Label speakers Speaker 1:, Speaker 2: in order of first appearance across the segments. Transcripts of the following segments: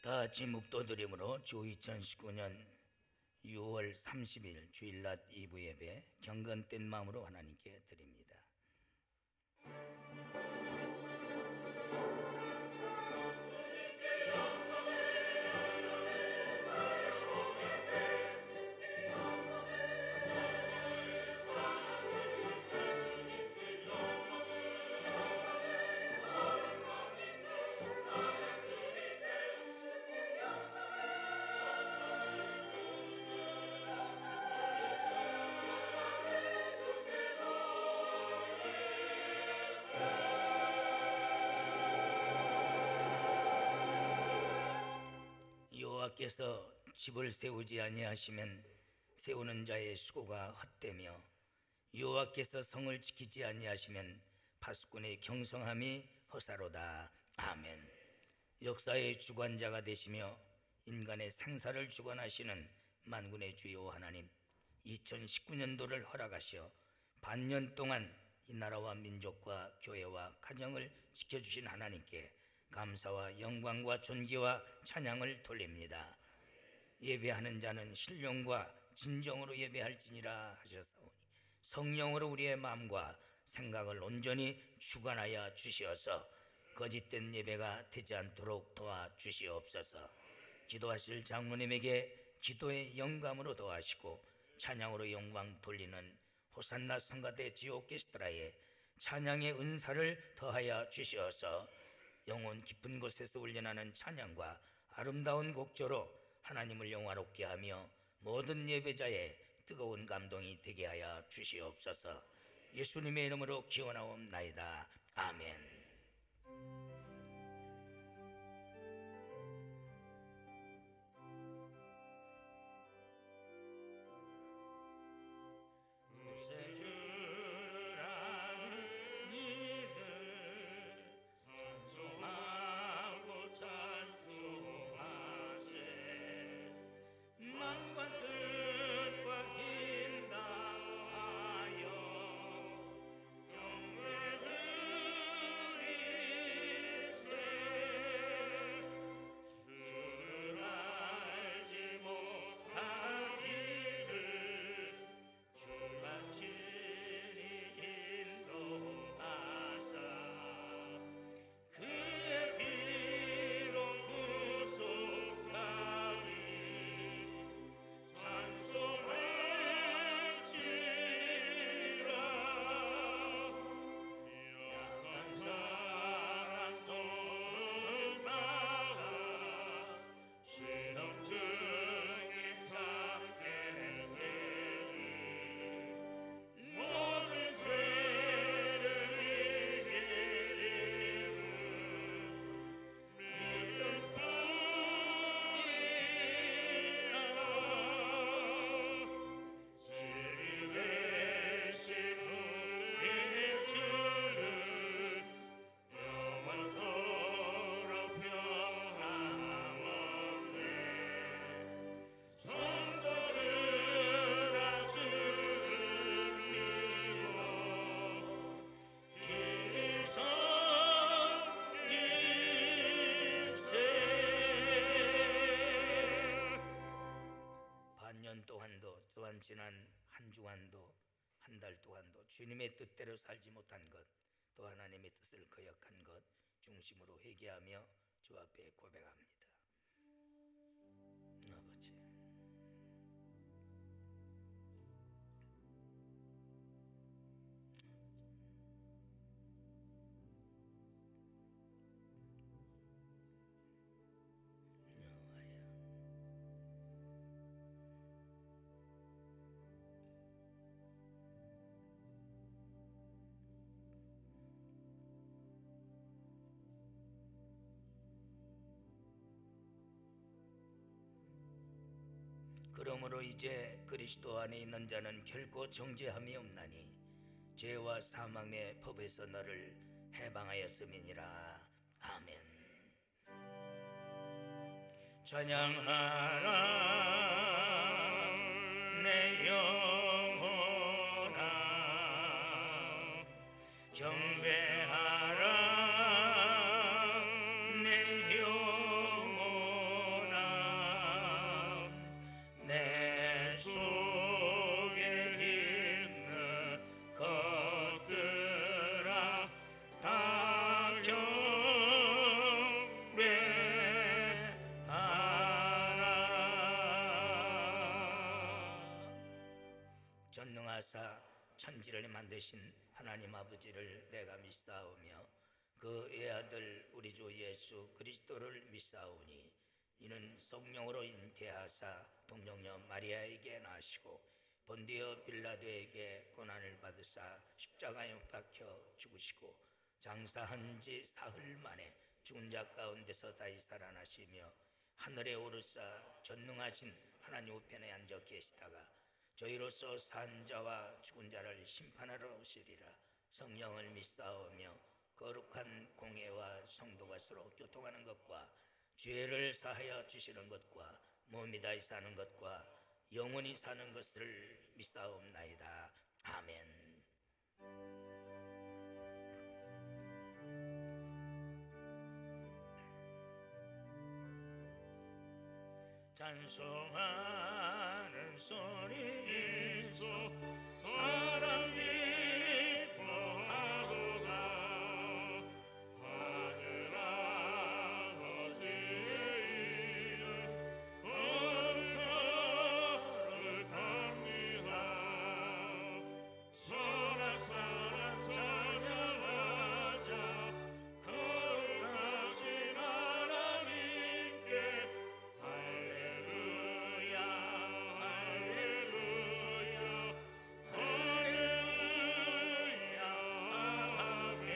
Speaker 1: 다 같이 묵도드림으로 주 2019년 6월 30일 주일낮 2부 예배 경건된 마음으로 하나님께 드립니다. 여호와께서 집을 세우지 아니하시면 세우는 자의 수고가 헛되며 여호와께서 성을 지키지 아니하시면 파수꾼의 경성함이 허사로다. 아멘. 역사의 주관자가 되시며 인간의 생사를 주관하시는 만군의 주여 하나님, 2019년도를 허락하시어 반년 동안 이 나라와 민족과 교회와 가정을 지켜주신 하나님께 감사와 영광과 존귀와 찬양을 돌립니다. 예배하는 자는 신령과 진정으로 예배할지니라 하셨사오니 성령으로 우리의 마음과 생각을 온전히 주관하여 주시어서 거짓된 예배가 되지 않도록 도와주시옵소서. 기도하실 장로님에게 기도의 영감으로 도와주시고 찬양으로 영광 돌리는 호산나 성가대 지오케스트라에 찬양의 은사를 더하여 주시어서 영혼 깊은 곳에서 울려나는 찬양과 아름다운 곡조로 하나님을 영화롭게 하며 모든 예배자의 뜨거운 감동이 되게 하여 주시옵소서. 예수님의 이름으로 기원하옵나이다. 아멘. 지난 한 주간도 한 달 동안도 주님의 뜻대로 살지 못한 것, 또 하나님의 뜻을 거역한 것 중심으로 회개하며 주 앞에 고백합니다. 아버지, 그러므로 이제 그리스도 안에 있는 자는 결코 정죄함이 없나니 죄와 사망의 법에서 너를 해방하였음이니라. 아멘. 찬양하라 내 영혼아, 경배하라 내 영혼아, 인도하사 천지를 만드신 하나님 아버지를 내가 믿사오며 그 외아들 우리 주 예수 그리스도를 믿사오니 이는 성령으로 잉태하사 동정녀 마리아에게 나시고 본디오 빌라도에게 고난을 받으사 십자가에 못 박혀 죽으시고 장사한 지 사흘 만에 죽은 자 가운데서 다시 살아나시며 하늘에 오르사 전능하신 하나님 우편에 앉아 계시다가 저희로서 산 자와 죽은 자를 심판하러 오시리라. 성령을 믿사오며 거룩한 공회와 성도가 서로 교통하는 것과 죄를 사하여 주시는 것과 몸이 다시 사는 것과 영원히 사는 것을 믿사옵나이다. 아멘. 찬송하는 소리 있어 사랑 기뻐하도다. 하늘 아버지의 이름 거룩합니다. 소란소란 찬양하자. 거룩하신 하나님께 할렐루야 할렐루야 할렐루야 아멘.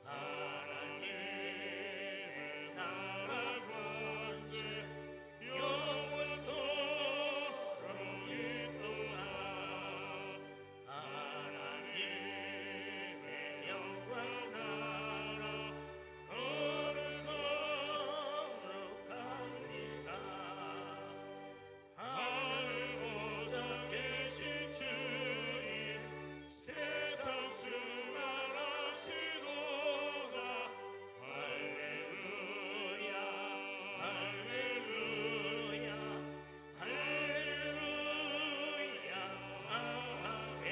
Speaker 1: 하나님의 나라 권세 영원토록 있도다. 하나님의 영광 나라 거룩합니다. 하늘 보좌 계신 주님 세상 충만하시도다. 할렐루야 할렐루야 할렐루야 아멘.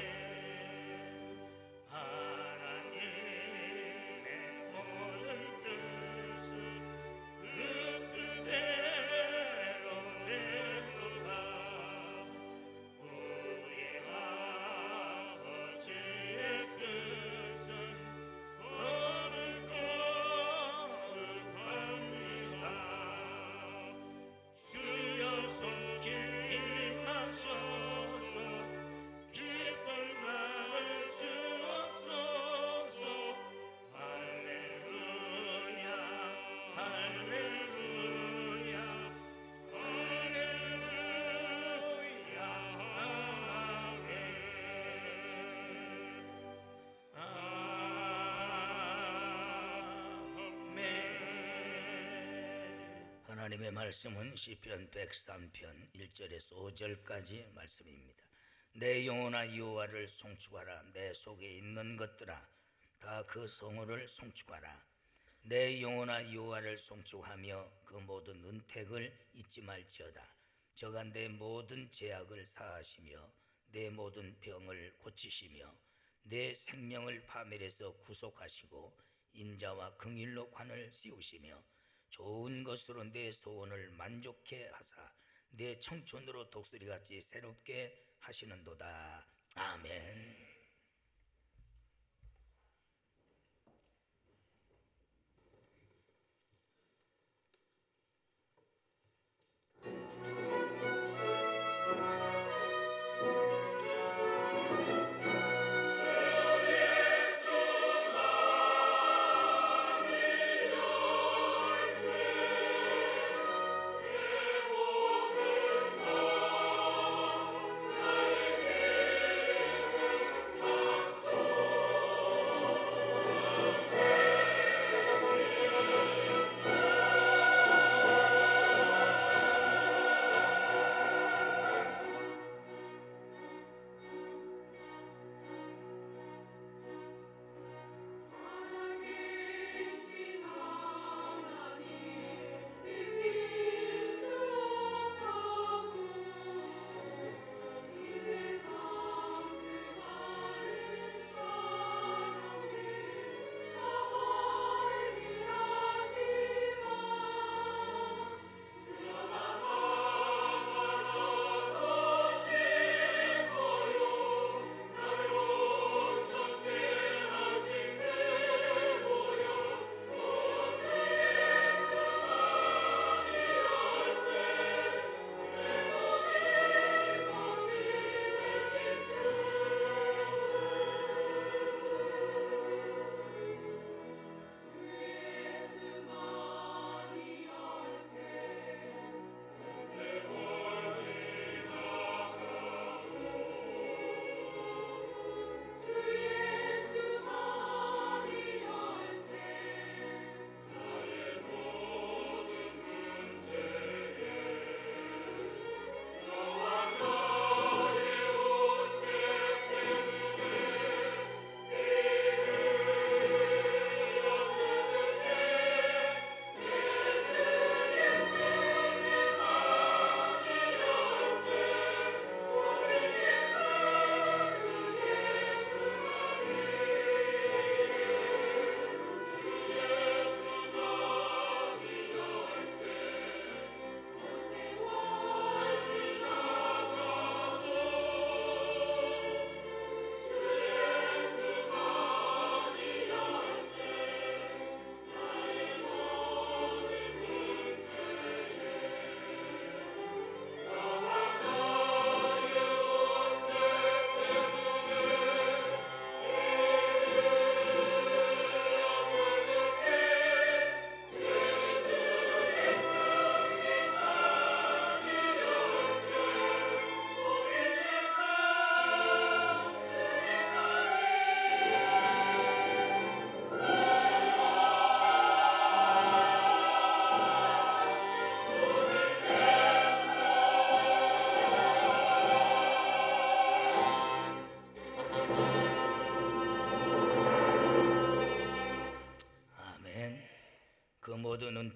Speaker 1: 하나님의 모든 뜻은 그 뜻대로 되도다. 우리 아버지의 뜻은 거룩합니다. 주여 손길 임하소서. 기쁜 마음을 주옵소서. 할렐루야 할렐루야 할렐루야 아멘. 아멘. 하나님의 말씀은 시편 103편 1절에서 5절까지 말씀입니다. 내 영혼아 여호와를 송축하라. 내 속에 있는 것들아 다 그 성호를 송축하라. 내 영혼아 여호와를 송축하며 그 모든 은택을 잊지 말지어다. 저가 내 모든 죄악을 사하시며 내 모든 병을 고치시며 내 생명을 파멸에서 구속하시고 인자와 긍휼로 관을 씌우시며 좋은 것으로 내 소원을 만족해 하사 내 청춘으로 독수리같이 새롭게 하시는도다. 아멘.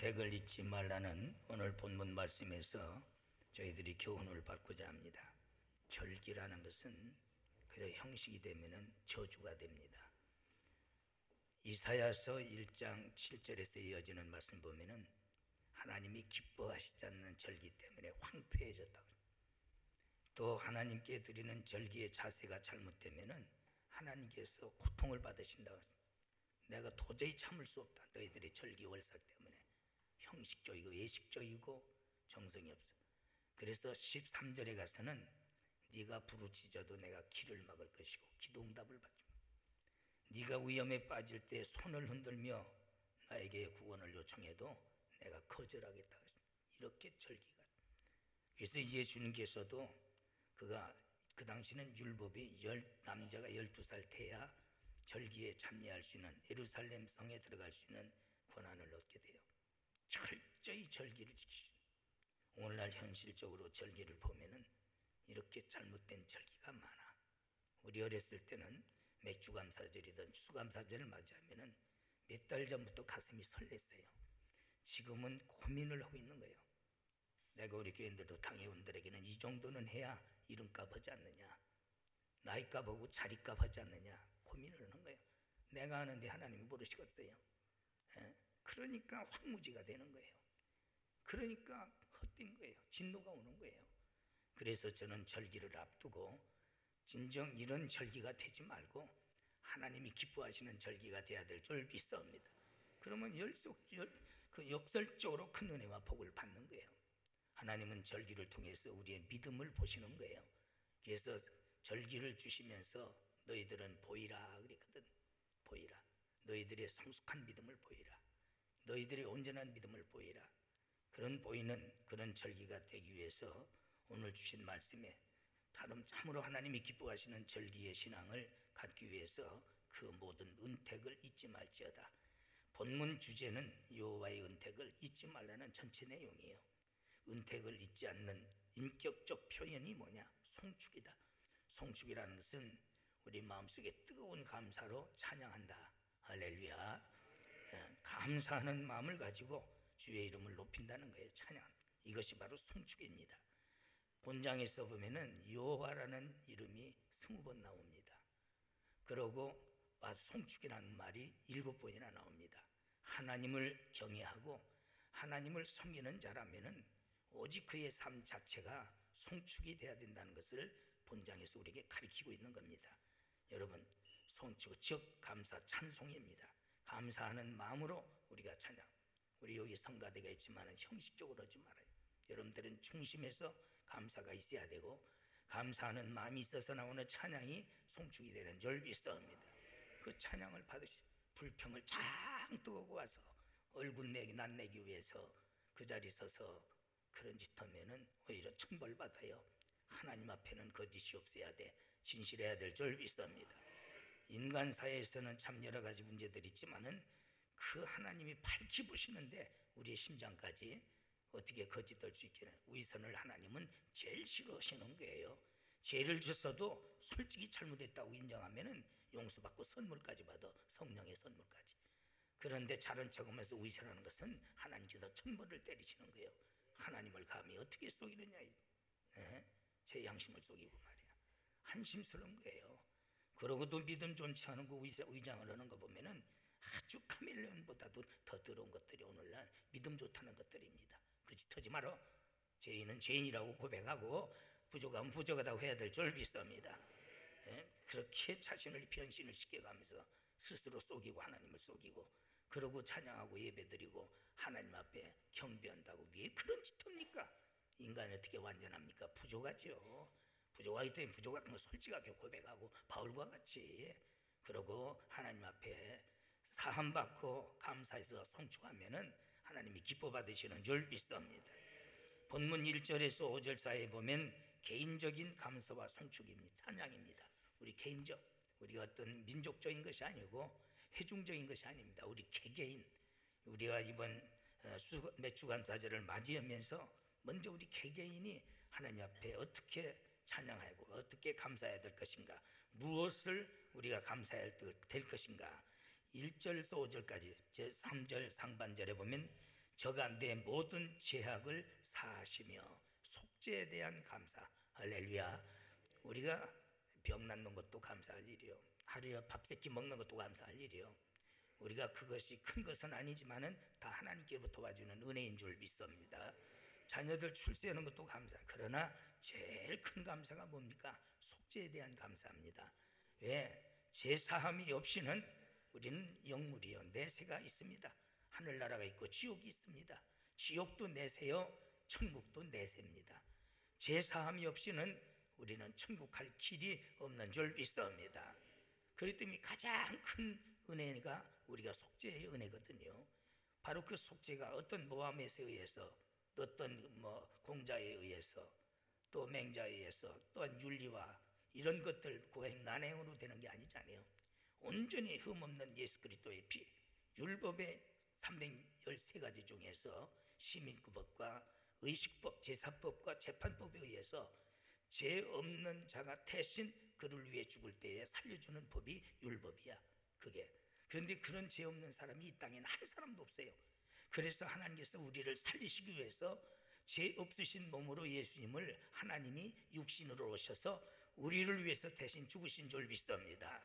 Speaker 1: 은택을 잊지 말라는 오늘 본문 말씀에서 저희들이 교훈을 받고자 합니다. 절기라는 것은 그저 형식이 되면 저주가 됩니다. 이사야서 1장 7절에서 이어지는 말씀 보면은 하나님이 기뻐하시지 않는 절기 때문에 황폐해졌다고. 또 하나님께 드리는 절기의 자세가 잘못되면은 하나님께서 고통을 받으신다고. 내가 도저히 참을 수 없다. 너희들의 절기 월삭 때문에 형식적이고 예식적이고 정성이 없어. 그래서 13절에 가서는 네가 부르짖어도 내가 길을 막을 것이고 기도 응답을 받죠. 네가 위험에 빠질 때 손을 흔들며 나에게 구원을 요청해도 내가 거절하겠다. 이렇게 절기가. 그래서 예수님께서도 그가 그 당시는 율법이 남자가 12살 돼야 절기에 참여할 수 있는 예루살렘 성에 들어갈 수 있는 권한을 얻게 돼요. 철저히 절기를 지키시죠. 오늘날 현실적으로 절기를 보면은 이렇게 잘못된 절기가 많아. 우리 어렸을 때는 맥주감사절이든 추수감사절을 맞이하면은 몇 달 전부터 가슴이 설렜어요. 지금은 고민을 하고 있는 거예요. 내가 우리 교인들도 당회원들에게는 이 정도는 해야 이름값 하지 않느냐, 나이값 하고 자리값 하지 않느냐 고민을 하는 거예요. 내가 하는데 하나님이 모르시겠어요. 그러니까 황무지가 되는 거예요. 그러니까 헛된 거예요. 진노가 오는 거예요. 그래서 저는 절기를 앞두고 진정 이런 절기가 되지 말고 하나님이 기뻐하시는 절기가 돼야 될 줄 믿사옵니다. 그러면 역설적으로 큰 은혜와 복을 받는 거예요. 하나님은 절기를 통해서 우리의 믿음을 보시는 거예요. 그래서 절기를 주시면서 너희들은 보이라 그랬거든. 보이라. 너희들의 성숙한 믿음을 보이라. 너희들의 온전한 믿음을 보이라. 그런 보이는 그런 절기가 되기 위해서 오늘 주신 말씀에 참으로 하나님이 기뻐하시는 절기의 신앙을 갖기 위해서 그 모든 은택을 잊지 말지어다. 본문 주제는 여호와의 은택을 잊지 말라는 전체 내용이에요. 은택을 잊지 않는 인격적 표현이 뭐냐? 송축이다. 송축이라는 것은 우리 마음속에 뜨거운 감사로 찬양한다. 할렐루야. 감사하는 마음을 가지고 주의 이름을 높인다는 거예요. 찬양. 이것이 바로 송축입니다. 본장에서 보면은 여호와라는 이름이 20번 나옵니다. 그러고 송축이라는 말이 7번이나 나옵니다. 하나님을 경외하고 하나님을 섬기는 자라면은 오직 그의 삶 자체가 송축이 돼야 된다는 것을 본장에서 우리에게 가르치고 있는 겁니다. 여러분, 송축 즉 감사 찬송입니다. 감사하는 마음으로 우리가 찬양. 우리 여기 성가대가 있지만 형식적으로 하지 말아요. 여러분들은 중심에서 감사가 있어야 되고 감사하는 마음이 있어서 나오는 찬양이 송축이 되는 줄 믿사옵니다. 그 찬양을 받으시 불평을 잔뜩 하고 와서 얼굴 낯내기 위해서 그 자리 서서 그런 짓 하면은 오히려 천벌받아요. 하나님 앞에는 거짓이 없어야 돼. 진실해야 될 줄 믿습니다. 인간 사회에서는 참 여러 가지 문제들이 있지만은 그 하나님이 밝히 보시는데 우리의 심장까지 어떻게 거짓될 수 있기는. 위선을 하나님은 제일 싫어하시는 거예요. 죄를 졌어도 솔직히 잘못했다고 인정하면은 용서받고 선물까지 받아. 성령의 선물까지. 그런데 잘한 척하면서 위선하는 것은 하나님께서 천벌을 때리시는 거예요. 하나님을 감히 어떻게 속이느냐. 제 양심을 속이고 말이야. 한심스러운 거예요. 그러고도 믿음 좋지 않은 거 의장을 하는 거 보면은 아주 카멜레온보다도 더 더러운 것들이 오늘날 믿음 좋다는 것들입니다. 그 짓 하지 말어. 죄인은 죄인이라고 고백하고 부족하면 부족하다고 해야 될 줄 믿습니다. 그렇게 자신을 변신을 시켜가면서 스스로 속이고 하나님을 속이고 그러고 찬양하고 예배드리고 하나님 앞에 경배한다고 왜 그런 짓 합니까? 인간이 어떻게 완전합니까? 부족하죠. 부족하기 때문에 부족한 거 솔직하게 고백하고 바울과 같이 그러고 하나님 앞에 사함받고 감사해서 송축하면은 하나님이 기뻐 받으시는 줄 믿습니다. 본문 1절에서 5절 사이에 보면 개인적인 감사와 송축입니다. 찬양입니다. 우리 개인적, 우리가 어떤 민족적인 것이 아니고 회중적인 것이 아닙니다. 우리 개개인, 우리가 이번 매주감사절을 맞이하면서 먼저 우리 개개인이 하나님 앞에 어떻게 찬양하고 어떻게 감사해야 될 것인가, 무엇을 우리가 감사해야 될 것인가. 1절에서 5절까지 제3절 상반절에 보면 저가 내 모든 죄악을 사하시며 속죄에 대한 감사. 할렐루야. 우리가 병 낫는 것도 감사할 일이요, 하루에 밥 세끼 먹는 것도 감사할 일이요. 우리가 그것이 큰 것은 아니지만은 다 하나님께부터 와주는 은혜인 줄 믿습니다. 자녀들 출세하는 것도 감사. 그러나 제일 큰 감사가 뭡니까? 속죄에 대한 감사입니다. 왜? 죄 사함이 없이는 우리는 영물이요, 내세가 있습니다. 하늘나라가 있고 지옥이 있습니다. 지옥도 내세요, 천국도 내세입니다. 죄 사함이 없이는 우리는 천국 갈 길이 없는 줄 믿습니다. 그렇기 때문에 가장 큰 은혜가 우리가 속죄의 은혜거든요. 바로 그 속죄가 어떤 모함에 의해서, 어떤 공자에 의해서, 또 맹자에 의해서, 또한 윤리와 이런 것들 고행 난행으로 되는 게 아니잖아요. 온전히 흠없는 예수 그리스도의 피, 율법의 313가지 중에서 시민구법과 의식법, 제사법과 재판법에 의해서 죄 없는 자가 대신 그를 위해 죽을 때에 살려주는 법이 율법이야. 그게. 그런데 그런 죄 없는 사람이 이 땅에는 한 사람도 없어요. 그래서 하나님께서 우리를 살리시기 위해서 죄 없으신 몸으로 예수님을 하나님이 육신으로 오셔서 우리를 위해서 대신 죽으신 줄 믿습니다.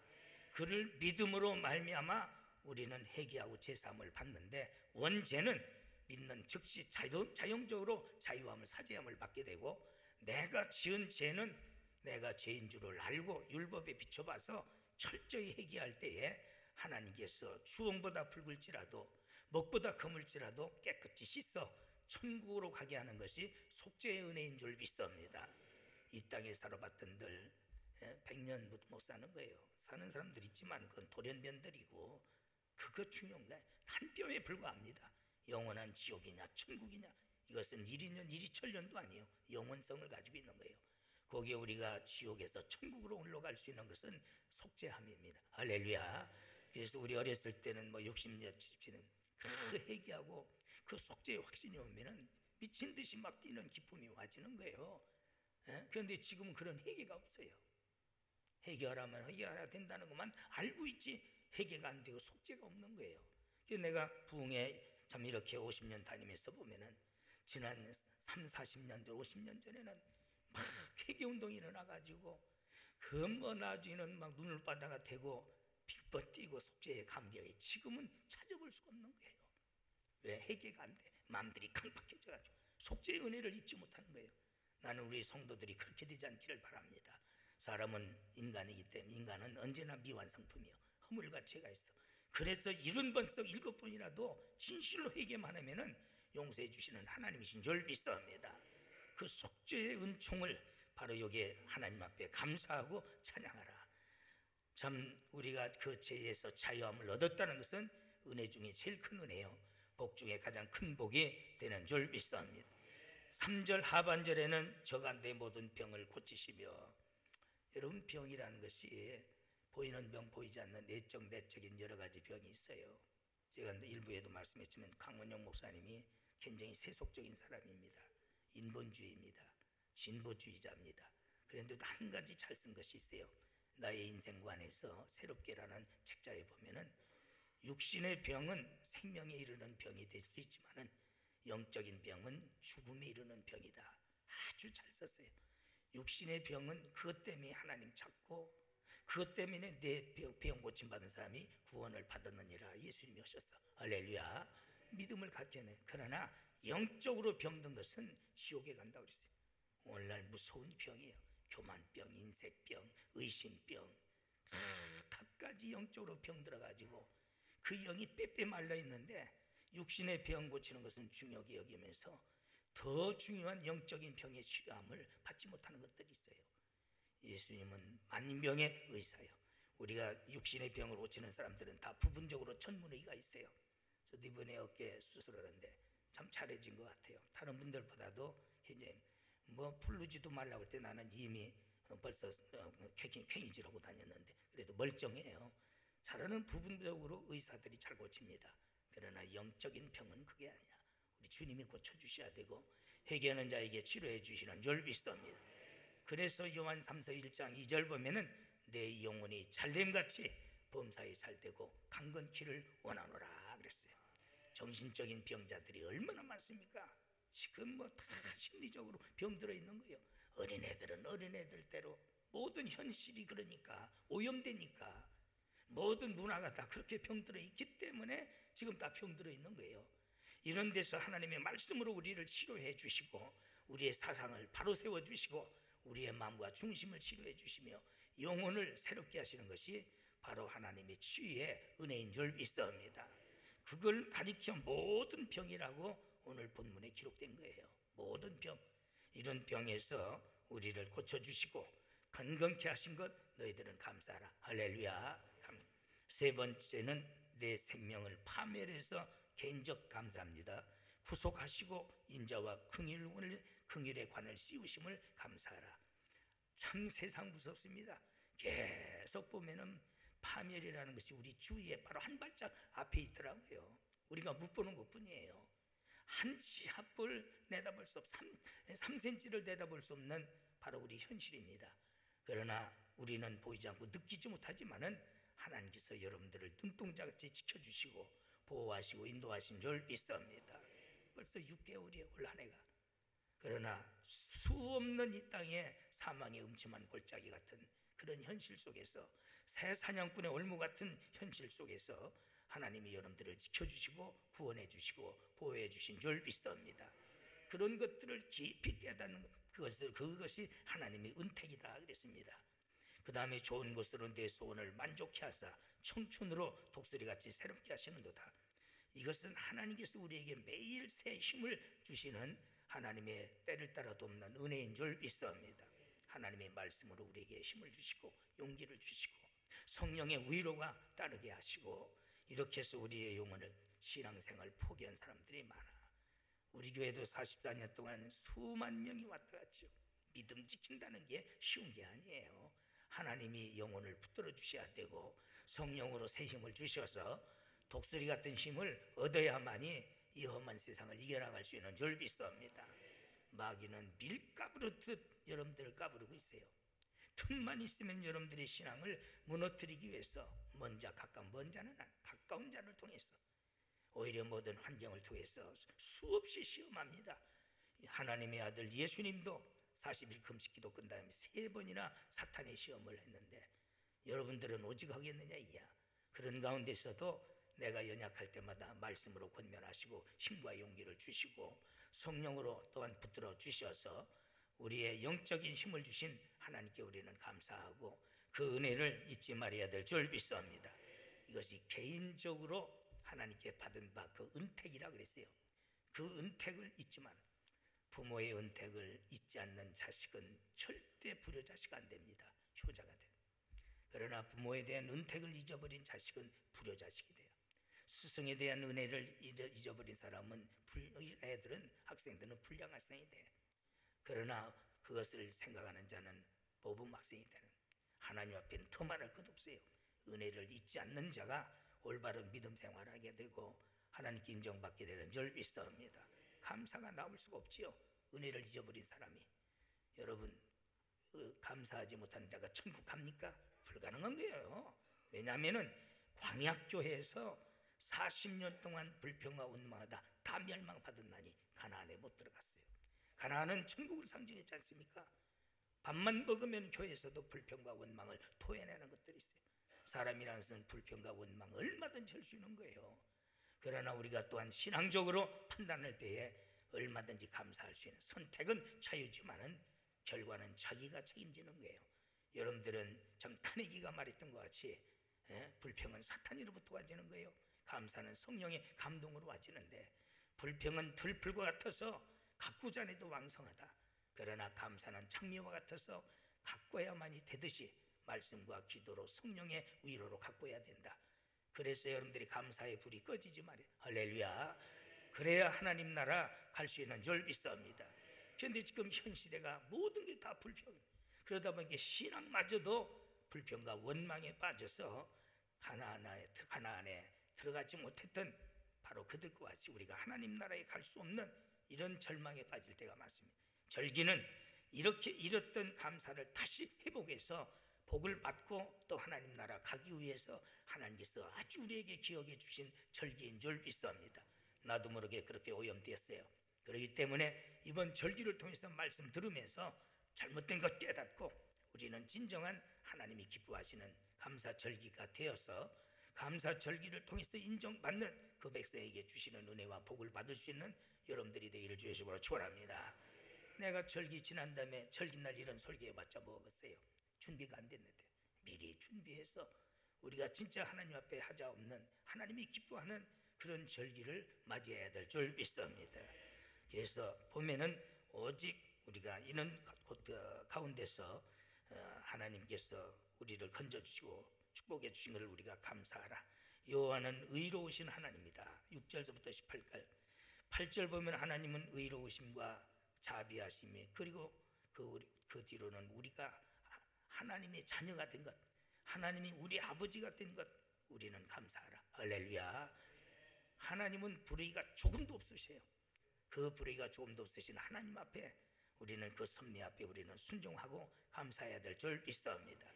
Speaker 1: 그를 믿음으로 말미암아 우리는 회개하고 제사함을 받는데, 원죄는 믿는 즉시 자동적으로 자유함을, 사죄함을 받게 되고, 내가 지은 죄는 내가 죄인 줄을 알고 율법에 비춰봐서 철저히 회개할 때에 하나님께서 주홍보다 붉을지라도 먹보다 검을지라도 깨끗이 씻어 천국으로 가게 하는 것이 속죄의 은혜인 줄 믿습니다. 이 땅에 살아봤던들 100년 못 사는 거예요. 사는 사람들 있지만 그건 돌연변들이고, 그거 중요한 거예요. 한 뼘에 불과합니다. 영원한 지옥이냐 천국이냐, 이것은 1인년 1이천년도 아니에요. 영원성을 가지고 있는 거예요. 거기에 우리가 지옥에서 천국으로 올라갈 수 있는 것은 속죄함입니다. 할렐루야. 그래서 우리 어렸을 때는 60년 70년 그 회개하고 그 속죄의 확신이 오면은 미친 듯이 막 뛰는 기쁨이 와지는 거예요. 그런데 지금은 그런 회개가 없어요. 회개하라면 회개하라 된다는 것만 알고 있지 회개가 안 되고 속죄가 없는 거예요. 그래서 내가 부흥에 참 이렇게 50년 다니면서 보면은 지난 3, 40년 전, 50년 전에는 막 회개운동이 일어나가지고 나중에는 막 눈을 바다가 대고 빗버 뛰고 속죄의 감격이, 지금은 찾아볼 수가 없는 거예요. 왜? 회개가 안 돼. 마음들이 강박해져가지고 속죄의 은혜를 입지 못하는 거예요. 나는 우리 성도들이 그렇게 되지 않기를 바랍니다. 사람은 인간이기 때문에 인간은 언제나 미완성품이요, 허물과 죄가 있어. 그래서 70번씩 7번이라도 진실로 회개만 하면은 용서해 주시는 하나님이신 줄 믿습니다. 그 속죄의 은총을 바로 여기에 하나님 앞에 감사하고 찬양하라. 참 우리가 그 죄에서 자유함을 얻었다는 것은 은혜 중에 제일 큰 은혜요, 복 중에 가장 큰 복이 되는 줄 믿습니다. 3절 하반절에는 저가 내 모든 병을 고치시며, 여러분 병이라는 것이 보이는 병, 보이지 않는 내적인 여러 가지 병이 있어요. 제가 일부에도 말씀했지만 강원영 목사님이 굉장히 세속적인 사람입니다. 인본주의입니다. 진보주의자입니다. 그런데도 한 가지 잘 쓴 것이 있어요. 나의 인생관에서 새롭게라는 책자에 보면은 육신의 병은 생명에 이르는 병이 될 수 있지만은 영적인 병은 죽음에 이르는 병이다. 아주 잘 썼어요. 육신의 병은 그것 때문에 하나님 찾고, 그것 때문에 내 병 고침받은 사람이 구원을 받았느니라 예수님이 오셨어. 할렐루야. 믿음을 갖게 하네. 그러나 영적으로 병든 것은 지옥에 간다고 그랬어요. 오늘날 무서운 병이에요. 교만병, 인색병, 의심병, 갖가지 영적으로 병 들어가지고 그 영이 빼빼 말라 있는데, 육신의 병 고치는 것은 중요하게 여기면서 더 중요한 영적인 병의 치료함을 받지 못하는 것들이 있어요. 예수님은 만병의 의사예요. 우리가 육신의 병을 고치는 사람들은 다 부분적으로 전문의가 있어요. 저도 이번에 어깨 수술하는데 참 잘해진 것 같아요. 다른 분들보다도 이제 풀르지도 말라고 할 때 나는 이미 벌써 쾌이질하고 다녔는데 그래도 멀쩡해요. 잘하는 부분적으로 의사들이 잘 고칩니다. 그러나 영적인 병은 그게 아니야. 우리 주님이 고쳐주셔야 되고 회개하는 자에게 치료해 주시는 줄 믿습니다. 그래서 요한 3서 1장 2절 보면은 내 영혼이 잘됨같이 범사에 잘되고 강건키를 원하노라 그랬어요. 정신적인 병자들이 얼마나 많습니까? 지금 뭐 다 심리적으로 병들어 있는 거예요. 어린애들은 어린애들대로 모든 현실이 그러니까 오염되니까 모든 문화가 다 그렇게 병들어 있기 때문에 지금 다 병들어 있는 거예요. 이런 데서 하나님의 말씀으로 우리를 치료해 주시고 우리의 사상을 바로 세워 주시고 우리의 마음과 중심을 치료해 주시며 영혼을 새롭게 하시는 것이 바로 하나님의 치유의 은혜인 줄 믿습니다. 그걸 가리켜 모든 병이라고 오늘 본문에 기록된 거예요. 모든 병, 이런 병에서 우리를 고쳐주시고 건강케 하신 것 너희들은 감사하라. 할렐루야. 세 번째는 내 생명을 파멸해서 개인적 감사합니다. 구속하시고 인자와 긍휼의 관을 씌우심을 감사하라. 참 세상 무섭습니다. 계속 보면은 파멸이라는 것이 우리 주위에 바로 한 발짝 앞에 있더라고요. 우리가 못 보는 것뿐이에요. 한 치 앞을 내다볼 수 없, 3cm를 내다볼 수 없는 바로 우리 현실입니다. 그러나 우리는 보이지 않고 느끼지 못하지만은 하나님께서 여러분들을 눈동자같이 지켜주시고 보호하시고 인도하신 줄 믿습니다. 벌써 6개월이에요, 올 한 해가. 그러나 수없는 이 땅에 사망의 음침한 골짜기 같은 그런 현실 속에서 새 사냥꾼의 올무 같은 현실 속에서 하나님이 여러분들을 지켜주시고 구원해 주시고 보호해 주신 줄 믿습니다. 그런 것들을 깊이 깨닫는 그것이 하나님의 은택이다 그랬습니다. 그 다음에 좋은 것으로 내 소원을 만족케 하사 청춘으로 독수리같이 새롭게 하시는도다. 이것은 하나님께서 우리에게 매일 새 힘을 주시는 하나님의 때를 따라 돕는 은혜인 줄 믿습니다. 하나님의 말씀으로 우리에게 힘을 주시고 용기를 주시고 성령의 위로가 따르게 하시고 이렇게 해서 우리의 영혼을 신앙생활 포기한 사람들이 많아. 우리 교회도 44년 동안 수만 명이 왔다 갔죠. 믿음 지킨다는 게 쉬운 게 아니에요. 하나님이 영혼을 붙들어 주셔야 되고 성령으로 새 힘을 주셔서 독수리 같은 힘을 얻어야만이 이 험한 세상을 이겨나갈 수 있는 줄 믿습니다. 마귀는 밀가부르듯 여러분들을 까부르고 있어요. 틈만 있으면 여러분들의 신앙을 무너뜨리기 위해서 먼 자 가까운 먼 자는 가까운 자를 통해서 오히려 모든 환경을 통해서 수없이 시험합니다. 하나님의 아들 예수님도 40일 금식 기도 끝 다음에 3번이나 사탄의 시험을 했는데 여러분들은 오직 하겠느냐 이야. 그런 가운데서도 내가 연약할 때마다 말씀으로 권면하시고 힘과 용기를 주시고 성령으로 또한 붙들어 주셔서 우리의 영적인 힘을 주신 하나님께 우리는 감사하고 그 은혜를 잊지 말아야 될 줄 믿습니다. 이것이 개인적으로 하나님께 받은 바 그 은택이라 그랬어요. 그 은택을 잊지 마라. 부모의 은택을 잊지 않는 자식은 절대 불효자식 안 됩니다. 효자가 돼요. 그러나 부모에 대한 은택을 잊어버린 자식은 불효자식이 돼요. 스승에 대한 은혜를 잊어버린 사람은 애들은 학생들은 불량학생이 돼. 그러나 그것을 생각하는 자는 모범 학생이 되는. 하나님 앞에는 더 말할 것 없어요. 은혜를 잊지 않는 자가 올바른 믿음 생활하게 되고 하나님께 인정받게 되는 줄 믿습니다. 감사가 나올 수가 없지요. 은혜를 잊어버린 사람이. 여러분 감사하지 못하는 자가 천국 갑니까? 불가능한 거예요. 왜냐하면 광약교회에서 40년 동안 불평과 원망하다 다 멸망받은 나니 가나안에 못 들어갔어요. 가나안은 천국을 상징했지 않습니까? 밥만 먹으면 교회에서도 불평과 원망을 토해내는 것들이 있어요. 사람이라는 것은 불평과 원망 얼마든지 할 수 있는 거예요. 그러나 우리가 또한 신앙적으로 판단할 때에 얼마든지 감사할 수 있는 선택은 자유지만은 결과는 자기가 책임지는 거예요. 여러분들은 참 카네기가 말했던 것 같이 불평은 사탄으로부터 와지는 거예요. 감사는 성령의 감동으로 와지는데 불평은 들풀과 같아서 가꾸지 않아도 왕성하다. 그러나 감사는 장미와 같아서 가꿔야만이 되듯이 말씀과 기도로 성령의 위로로 가꿔야 된다. 그래서 여러분들이 감사의 불이 꺼지지 말아요. 할렐루야. 그래야 하나님 나라 갈 수 있는 줄 믿습니다. 그런데 지금 현 시대가 모든 게 다 불평. 그러다 보니까 신앙마저도 불평과 원망에 빠져서 가나안에 들어가지 못했던 바로 그들과 같이 우리가 하나님 나라에 갈 수 없는 이런 절망에 빠질 때가 많습니다. 절기는 이렇게 잃었던 감사를 다시 회복해서 복을 받고 또 하나님 나라 가기 위해서 하나님께서 아주 우리에게 기억해 주신 절기인 줄 믿습니다. 나도 모르게 그렇게 오염되었어요. 그렇기 때문에 이번 절기를 통해서 말씀 들으면서 잘못된 것 깨닫고 우리는 진정한 하나님이 기뻐하시는 감사절기가 되어서 감사절기를 통해서 인정받는 그 백성에게 주시는 은혜와 복을 받을 수 있는 여러분들이 되기를 주의 이름으로 축원합니다. 내가 절기 지난 다음에 절기날 이런 설교해봤자 뭐겠어요? 준비가 안 됐는데 미리 준비해서 우리가 진짜 하나님 앞에 하자없는 하나님이 기뻐하는 그런 절기를 맞이해야 될 줄 믿습니다. 그래서 보면은 오직 우리가 이런 가운데서 하나님께서 우리를 건져주시고 축복해 주신 것을 우리가 감사하라. 여호와는 의로우신 하나님이다. 6절부터 18절 8절 보면 하나님은 의로우심과 자비하심이, 그리고 그 뒤로는 우리가 하나님의 자녀가 된 것, 하나님이 우리 아버지가 된 것, 우리는 감사하라. 할렐루야. 하나님은 불의가 조금도 없으세요. 그 불의가 조금도 없으신 하나님 앞에 우리는 그 섭리 앞에 우리는 순종하고 감사해야 될 줄 믿습니다.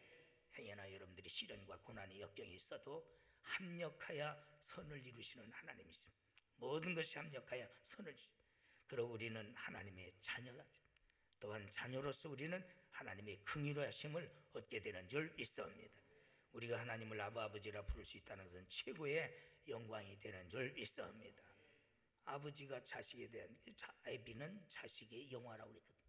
Speaker 1: 행여나 여러분들이 시련과 고난이 역경이 있어도 합력하여 선을 이루시는 하나님이십니다. 모든 것이 합력하여 선을 주십니다. 그리고 우리는 하나님의 자녀가, 또한 자녀로서 우리는 하나님의 긍휼하심을 얻게 되는 줄 믿습니다. 우리가 하나님을 아버지라 부를 수 있다는 것은 최고의 영광이 되는 줄 믿습니다. 아버지가 자식에 대한, 아비는 자식의 영화라고 그랬거든.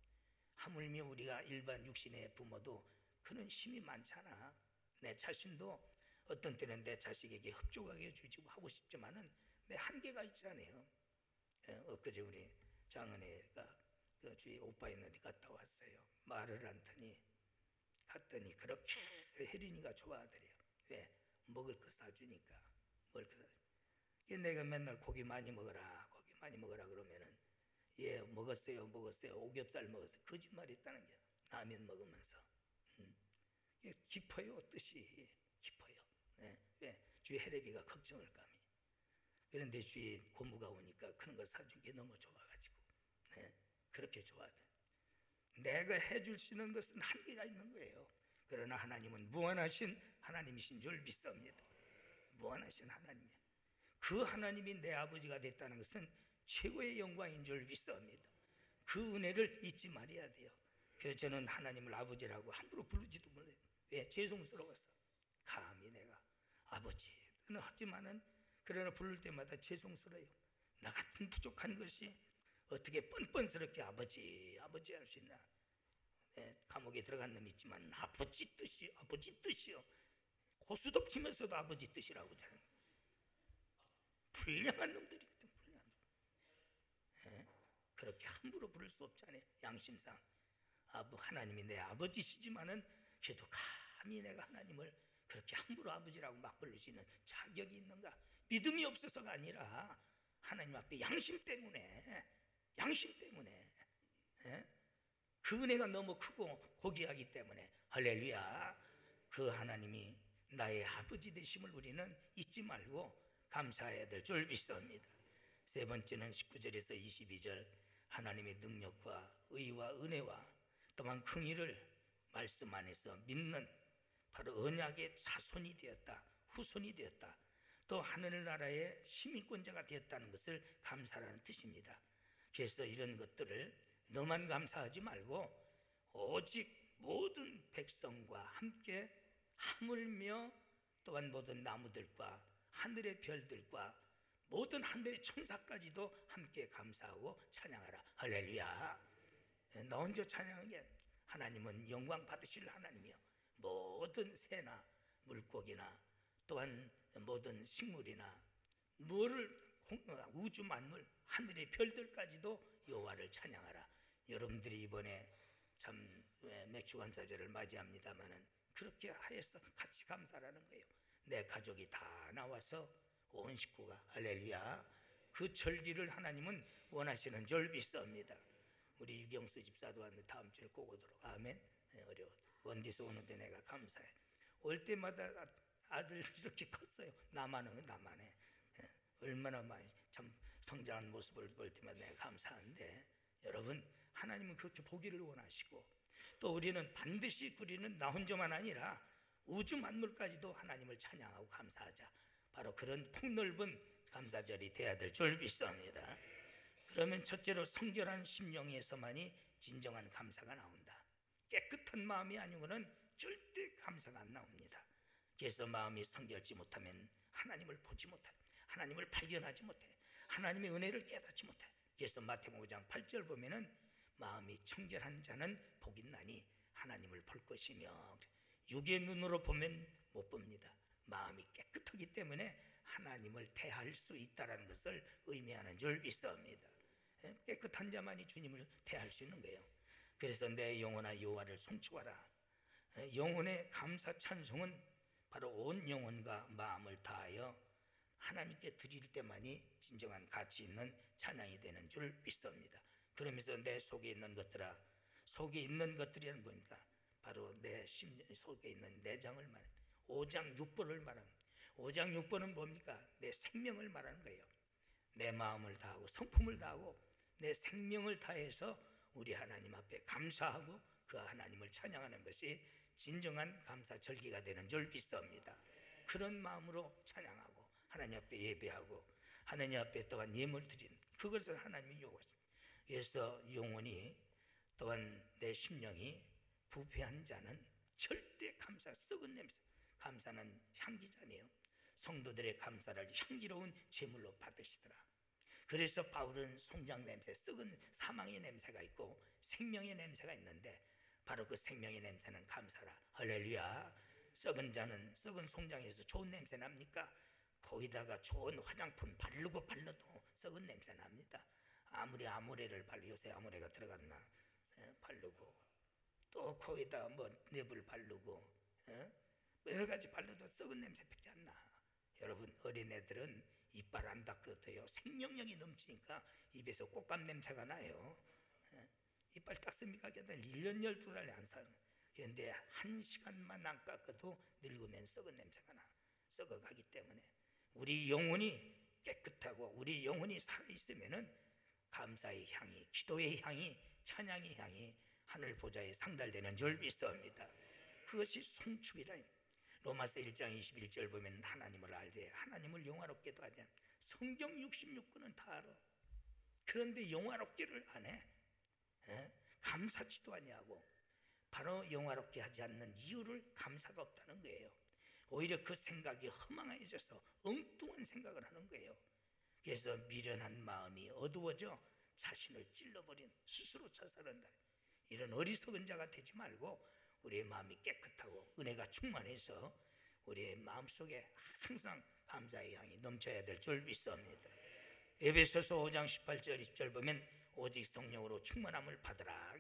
Speaker 1: 하물며 우리가 일반 육신의 부모도 그런 힘이 많잖아. 내 자신도 어떤 때는 내 자식에게 흡족하게 주지고 하고 싶지만은 내 한계가 있잖아요. 엊그제 우리 장은혜가 그 주위 오빠 있는 데 갔다 왔어요. 말을 않더니 갔더니 그렇게 혜린이가 좋아하더래요. 왜? 먹을 거 사주니까. 먹을 거 사주니까. 내가 맨날 고기 많이 먹어라, 고기 많이 먹어라 그러면은 예, 먹었어요, 오겹살 먹었어요. 거짓말 했다는 게 라면 먹으면서. 깊어요, 뜻이 깊어요. 네. 왜? 주위 혜레비가 걱정을 감히. 그런데 주위 고모가 오니까 그런 거 사준 게 너무 좋아가지고, 네. 그렇게 좋아하던. 내가 해줄 수 있는 것은 한계가 있는 거예요. 그러나 하나님은 무한하신 하나님이신 줄 믿습니다. 무한하신 하나님이에요. 그 하나님이 내 아버지가 됐다는 것은 최고의 영광인 줄 믿습니다. 그 은혜를 잊지 말아야 돼요. 그래서 저는 하나님을 아버지라고 함부로 부르지도 못해요. 왜? 죄송스러워서. 감히 내가 아버지는 하지만은 그러나 부를 때마다 죄송스러워요. 나 같은 부족한 것이 어떻게 뻔뻔스럽게 아버지 할 수 있나. 감옥에 들어간 놈이 있지만 아버지 뜻이요. 고수톱 치면서도 아버지 뜻이라고 하는 거예요. 불량한 놈들이거든. 불량한 놈. 그렇게 함부로 부를 수 없잖아요. 양심상 하나님이 내 아버지시지만은 그래도 감히 내가 하나님을 그렇게 함부로 아버지라고 막 부를 수 있는 자격이 있는가? 믿음이 없어서가 아니라 하나님 앞에 양심 때문에 그 은혜가 너무 크고 고귀하기 때문에. 할렐루야. 그 하나님이 나의 아버지 되심을 우리는 잊지 말고 감사해야 될 줄 믿습니다. 세 번째는 19절에서 22절 하나님의 능력과 의와 은혜와 또한 긍휼을 말씀 안에서 믿는 바로 언약의 자손이 되었다, 후손이 되었다, 또 하늘나라의 시민권자가 되었다는 것을 감사라는 뜻입니다. 그래서 이런 것들을 너만 감사하지 말고 오직 모든 백성과 함께 하물며 또한 모든 나무들과 하늘의 별들과 모든 하늘의 천사까지도 함께 감사하고 찬양하라. 할렐루야. 나 혼자 찬양한 게, 하나님은 영광 받으실 하나님이요, 모든 새나 물고기나 또한 모든 식물이나 우주 만물 하늘의 별들까지도 여호와를 찬양하라. 여러분들이 이번에 참 맥주 감사절을 맞이합니다마는 그렇게 하여서 같이 감사라는 거예요. 내 가족이 다 나와서 온 식구가 할렐루야. 그 절기를 하나님은 원하시는 줄 믿습니다. 우리 유경수 집사도 왔는데 다음 주에 꼭 오도록. 아멘. 어려워. 원디서 오는데 내가 감사해. 올 때마다 아들 이렇게 컸어요. 나만은 나만해. 얼마나 많이 참 성장한 모습을 볼 때마다 내가 감사한데, 여러분 하나님은 그렇게 보기를 원하시고, 또 우리는 반드시 우리는 나 혼자만 아니라 우주 만물까지도 하나님을 찬양하고 감사하자. 바로 그런 폭넓은 감사절이 돼야 될 줄 믿습니다. 그러면 첫째로 성결한 심령에서만이 진정한 감사가 나온다. 깨끗한 마음이 아니고는 절대 감사가 안 나옵니다. 그래서 마음이 성결지 못하면 하나님을 보지 못해, 하나님을 발견하지 못해, 하나님의 은혜를 깨닫지 못해. 그래서 마태복음 5장 8절 보면은 마음이 청결한 자는 복이 나니 하나님을 볼 것이며, 육의 눈으로 보면 못 봅니다. 마음이 깨끗하기 때문에 하나님을 대할 수 있다는 것을 의미하는 줄 믿습니다. 깨끗한 자만이 주님을 대할 수 있는 거예요. 그래서 내 영혼아 여호와를 송축하라. 영혼의 감사 찬송은 바로 온 영혼과 마음을 다하여 하나님께 드릴 때만이 진정한 가치 있는 찬양이 되는 줄 믿습니다. 그러면서 내 속에 있는 것들아, 속에 있는 것들이란 뭡니까? 바로 내 속에 있는 내장을 말합니다. 5장 6번을 말합니다. 5장 6번은 뭡니까? 내 생명을 말하는 거예요. 내 마음을 다하고 성품을 다하고 내 생명을 다해서 우리 하나님 앞에 감사하고 그 하나님을 찬양하는 것이 진정한 감사 절기가 되는 줄 믿습니다. 그런 마음으로 찬양하고 하나님 앞에 예배하고 하나님 앞에 또한 예물 드리는 그것을 하나님이 요구하십니다. 그래서 영혼이 또한 내 심령이 부패한 자는 절대 감사, 썩은 냄새, 감사는 향기잖아요. 성도들의 감사를 향기로운 제물로 받으시더라. 그래서 바울은 송장 냄새, 썩은 사망의 냄새가 있고 생명의 냄새가 있는데 바로 그 생명의 냄새는 감사라. 할렐루야. 썩은 자는 썩은 송장에서 좋은 냄새 납니까? 거기다가 좋은 화장품 바르고 발라도 썩은 냄새 납니다. 아무리 아모레를 요새 아모레가 들어갔나 바르고 또 거기다 뭐 랩을 바르고 여러 가지 발라도 썩은 냄새밖에 안 나. 여러분, 어린애들은 이빨 안 닦아도요 생명력이 넘치니까 입에서 꽃감 냄새가 나요. 이빨 닦습니까? 1년 12달이 안 사는. 그런데 1시간만 안 깎아도 늙으면 썩은 냄새가 나. 썩어가기 때문에 우리 영혼이 깨끗하고 우리 영혼이 살아있으면은 감사의 향이, 기도의 향이, 찬양의 향이 하늘 보좌에 상달되는 줄 믿습니다. 그것이 송축이라. 로마서 1장 21절 보면 하나님을 알되 하나님을 영화롭게도 하지 않아. 성경 66권은 다 알아. 그런데 영화롭게를 안 해. 감사치도 아니하고 바로 영화롭게 하지 않는 이유를 감사가 없다는 거예요. 오히려 그 생각이 허망해져서 엉뚱한 생각을 하는 거예요. 그래서 미련한 마음이 어두워져 자신을 찔러버린, 스스로 자살한다. 이런 어리석은 자가 되지 말고 우리의 마음이 깨끗하고 은혜가 충만해서 우리의 마음속에 항상 감사의 향이 넘쳐야 될 줄 믿습니다. 에베소서 5장 18절 20절 보면 오직 성령으로 충만함을 받으라.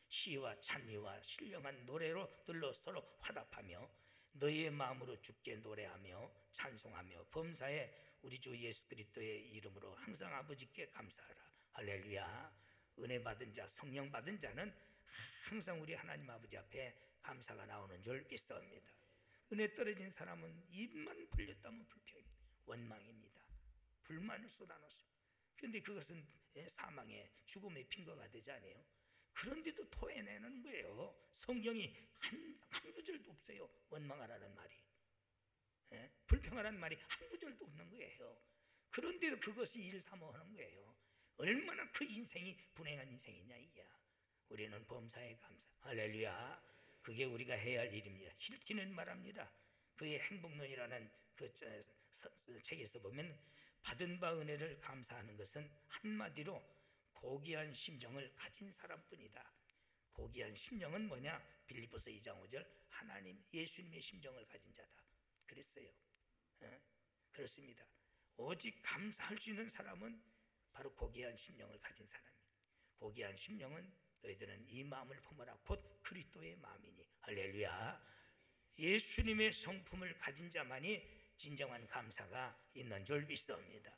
Speaker 1: 시와 찬미와 신령한 노래로 들러 서로 화답하며 너희의 마음으로 주께 노래하며 찬송하며 범사에 우리 주 예수 그리스도의 이름으로 항상 아버지께 감사하라. 할렐루야. 은혜 받은 자, 성령 받은 자는 항상 우리 하나님 아버지 앞에 감사가 나오는 줄 믿습니다. 은혜 떨어진 사람은 입만 벌렸다면 불평입니다. 원망입니다. 불만을 쏟아놓습니다. 그런데 그것은 사망의 죽음의 핑거가 되지 않아요? 그런데도 토해내는 거예요. 성경이 한 구절도 없어요. 원망하라는 말이, 불평하라는 말이 한 구절도 없는 거예요. 그런데도 그것이 일삼어하는 거예요. 얼마나 그 인생이 불행한 인생이냐 이게. 우리는 범사에 감사. 할렐루야. 그게 우리가 해야 할 일입니다. 힐티는 말합니다. 그의 행복론이라는 그 책에서 보면 받은 바 은혜를 감사하는 것은 한마디로 고귀한 심정을 가진 사람뿐이다. 고귀한 심정은 뭐냐? 빌립보서 2장 5절 하나님 예수님의 심정을 가진 자다 그랬어요. 그렇습니다. 오직 감사할 수 있는 사람은 바로 고귀한 심령을 가진 사람입니다. 고귀한 심령은 너희들은 이 마음을 품어라 곧 그리스도의 마음이니. 할렐루야. 예수님의 성품을 가진 자만이 진정한 감사가 있는 줄 믿습니다.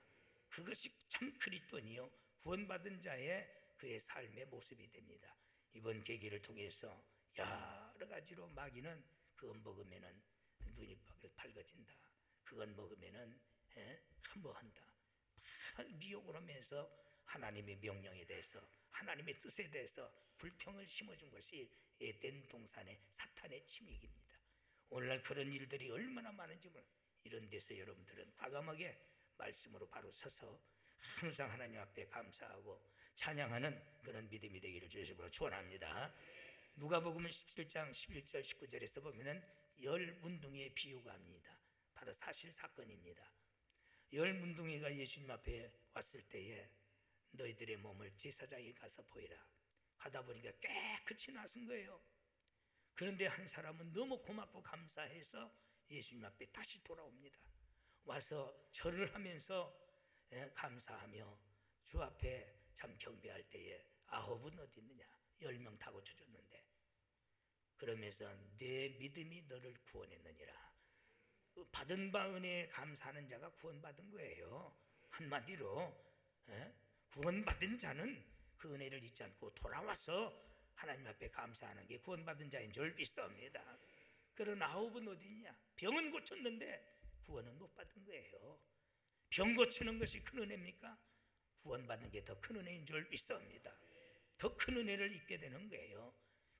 Speaker 1: 그것이 참 그리스도니요 구원받은 자의 그의 삶의 모습이 됩니다. 이번 계기를 통해서 여러 가지로 마귀는 그것 먹으면은 눈이 밝아진다, 그건 먹으면은 한뭐한다 미혹을 하면서 하나님의 명령에 대해서 하나님의 뜻에 대해서 불평을 심어준 것이 에덴 동산의 사탄의 침입입니다. 오늘날 그런 일들이 얼마나 많은지 몰라요. 이런 데서 여러분들은 과감하게 말씀으로 바로 서서 항상 하나님 앞에 감사하고 찬양하는 그런 믿음이 되기를 주님으로 축원합니다. 누가복음 17장 11절 19절에서 보면은 열 문둥이의 비유가 합니다. 바로 사실 사건입니다. 열 문둥이가 예수님 앞에 왔을 때에 너희들의 몸을 제사장에 가서 보이라. 가다 보니까 깨끗이 나선 거예요. 그런데 한 사람은 너무 고맙고 감사해서 예수님 앞에 다시 돌아옵니다. 와서 절을 하면서 감사하며 주 앞에 참 경배할 때에 아홉은 어디 있느냐? 10명 다 고쳐줬는데 그러면서 내 믿음이 너를 구원했느니라. 받은 바 은혜에 감사하는 자가 구원받은 거예요. 한마디로 구원받은 자는 그 은혜를 잊지 않고 돌아와서 하나님 앞에 감사하는 게 구원받은 자인 줄 믿습니다. 그런 아홉은 어디 있냐? 병은 고쳤는데 구원은 못 받은 거예요. 병 고치는 것이 큰 은혜입니까? 구원받는 게 더 큰 은혜인 줄 믿습니다. 더 큰 은혜를 입게 되는 거예요.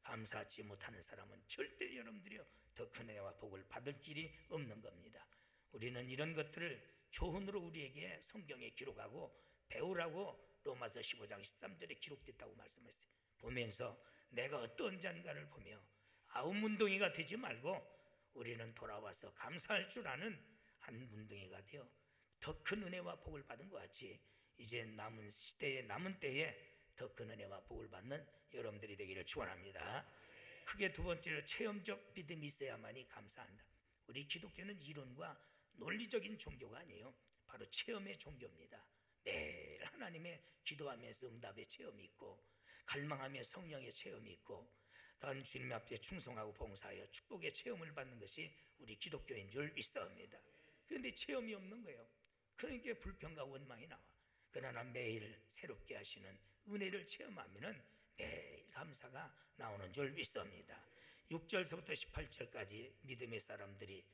Speaker 1: 감사하지 못하는 사람은 절대 여러분들이요 더 큰 은혜와 복을 받을 길이 없는 겁니다. 우리는 이런 것들을 교훈으로 우리에게 성경에 기록하고 배우라고 로마서 15장 13절에 기록됐다고 말씀했어요. 보면서 내가 어떤 자인가를 보며 아홉 문둥이가 되지 말고 우리는 돌아와서 감사할 줄 아는 한 문둥이가 되어 더 큰 은혜와 복을 받은 것 같이 이제 남은 시대에 남은 때에 더 큰 은혜와 복을 받는 여러분들이 되기를 축원합니다. 크게 두 번째로 체험적 믿음이 있어야만이 감사한다. 우리 기독교는 이론과 논리적인 종교가 아니에요. 바로 체험의 종교입니다. 매일 하나님의 기도하면서 응답의 체험이 있고 갈망하며 성령의 체험이 있고 단 주님 앞에 충성하고 봉사하여 축복의 체험을 받는 것이 우리 기독교인 줄 믿습니다. 그런데 체험이 없는 거예요. 그러니까 불평과 원망이 나와. 그러나 매일 새롭게 하시는 은혜를 체험하면 매일 감사가 나오는 줄 믿습니다. 6절서부터 18절까지 믿음의 사람들이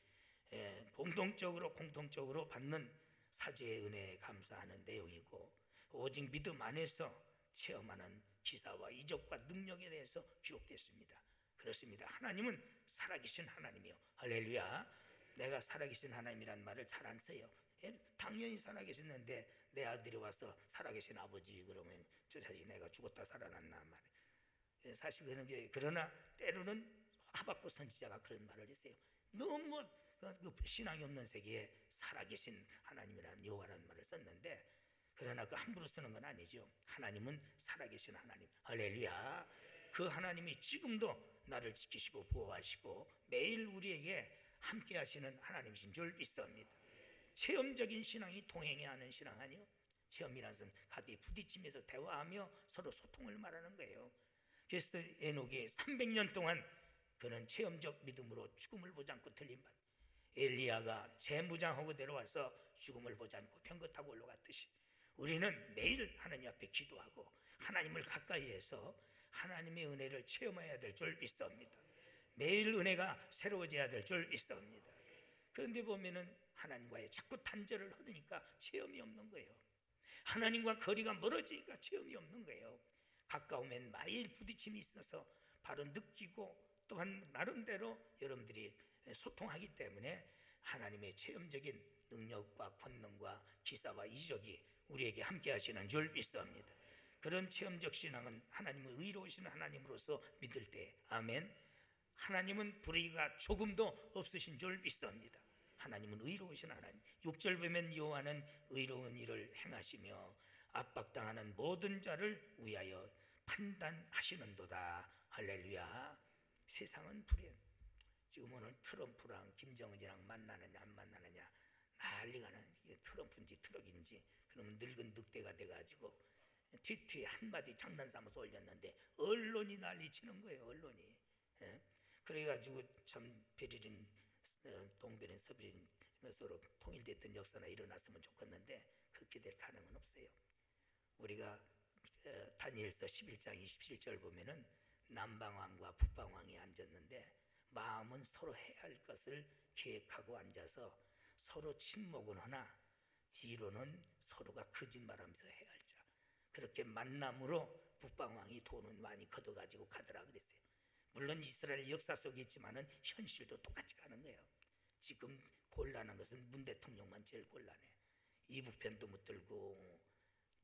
Speaker 1: 공통적으로 받는 사죄의 은혜에 감사하는 내용이고 오직 믿음 안에서 체험하는 기사와 이적과 능력에 대해서 기록됐습니다. 그렇습니다. 하나님은 살아계신 하나님이요. 할렐루야. 내가 살아계신 하나님이란 말을 잘 안 써요. 당연히 살아계셨는데 내 아들이 와서 살아계신 아버지 그러면 저 자식 내가 죽었다 살아났나 말이에요. 사실 그런 게 그러나 때로는 하박국 선지자가 그런 말을 했어요. 너무 그 신앙이 없는 세계에 살아계신 하나님이라는 여호와라는 말을 썼는데 그러나 그 함부로 쓰는 건 아니죠. 하나님은 살아계신 하나님. 할렐루야. 그 하나님이 지금도 나를 지키시고 보호하시고 매일 우리에게 함께 하시는 하나님이신 줄 믿습니다. 체험적인 신앙이 동행해야 하는 신앙 아니요? 체험이라는 것은 가디 부딪히면서 대화하며 서로 소통을 말하는 거예요. 그래서 에녹이 300년 동안 그는 체험적 믿음으로 죽음을 보지 않고 틀림받. 엘리야가 재무장하고 내려와서 죽음을 보지 않고 병거 타고 올라갔듯이 우리는 매일 하나님 앞에 기도하고 하나님을 가까이 해서 하나님의 은혜를 체험해야 될 줄 믿습니다. 매일 은혜가 새로워져야 될 줄 믿습니다. 그런데 보면은 하나님과의 자꾸 단절을 하니까 체험이 없는 거예요. 하나님과 거리가 멀어지니까 체험이 없는 거예요. 가까우면 매일 부딪힘이 있어서 바로 느끼고 또한 나름대로 여러분들이 소통하기 때문에 하나님의 체험적인 능력과 권능과 기사와 이적이 우리에게 함께 하시는 줄 믿습니다. 그런 체험적 신앙은 하나님을 의로우신 하나님으로서 믿을 때 아멘. 하나님은 불의가 조금도 없으신 줄 믿습니다. 하나님은 의로우신 하나님. 6절 보면 여호와는 의로운 일을 행하시며 압박당하는 모든 자를 위하여 판단하시는도다. 할렐루야. 세상은 불행. 지금 오늘 트럼프랑 김정은이랑 만나느냐 안 만나느냐 난리가 나는. 트럼프인지 트럭인지 그러면 늙은 늑대가 돼가지고 뒤에 한마디 장난 삼아서 올렸는데 언론이 난리치는 거예요. 언론이. 그래가지고 참 베를린 동베른 서베른 서로 통일됐던 역사나 일어났으면 좋겠는데 그렇게 될 가능은 없어요. 우리가 다니엘서 11장 27절 보면은 남방왕과 북방왕이 앉았는데 마음은 서로 해야 할 것을 계획하고 앉아서 서로 침묵은 하나 뒤로는 서로가 거짓말하면서 해야 할 자. 그렇게 만남으로 북방왕이 돈은 많이 걷어가지고 가더라 그랬어요. 물론 이스라엘 역사 속에 있지만은 현실도 똑같이 가는 거예요. 지금 곤란한 것은 문 대통령만 제일 곤란해. 이북 편도 못 들고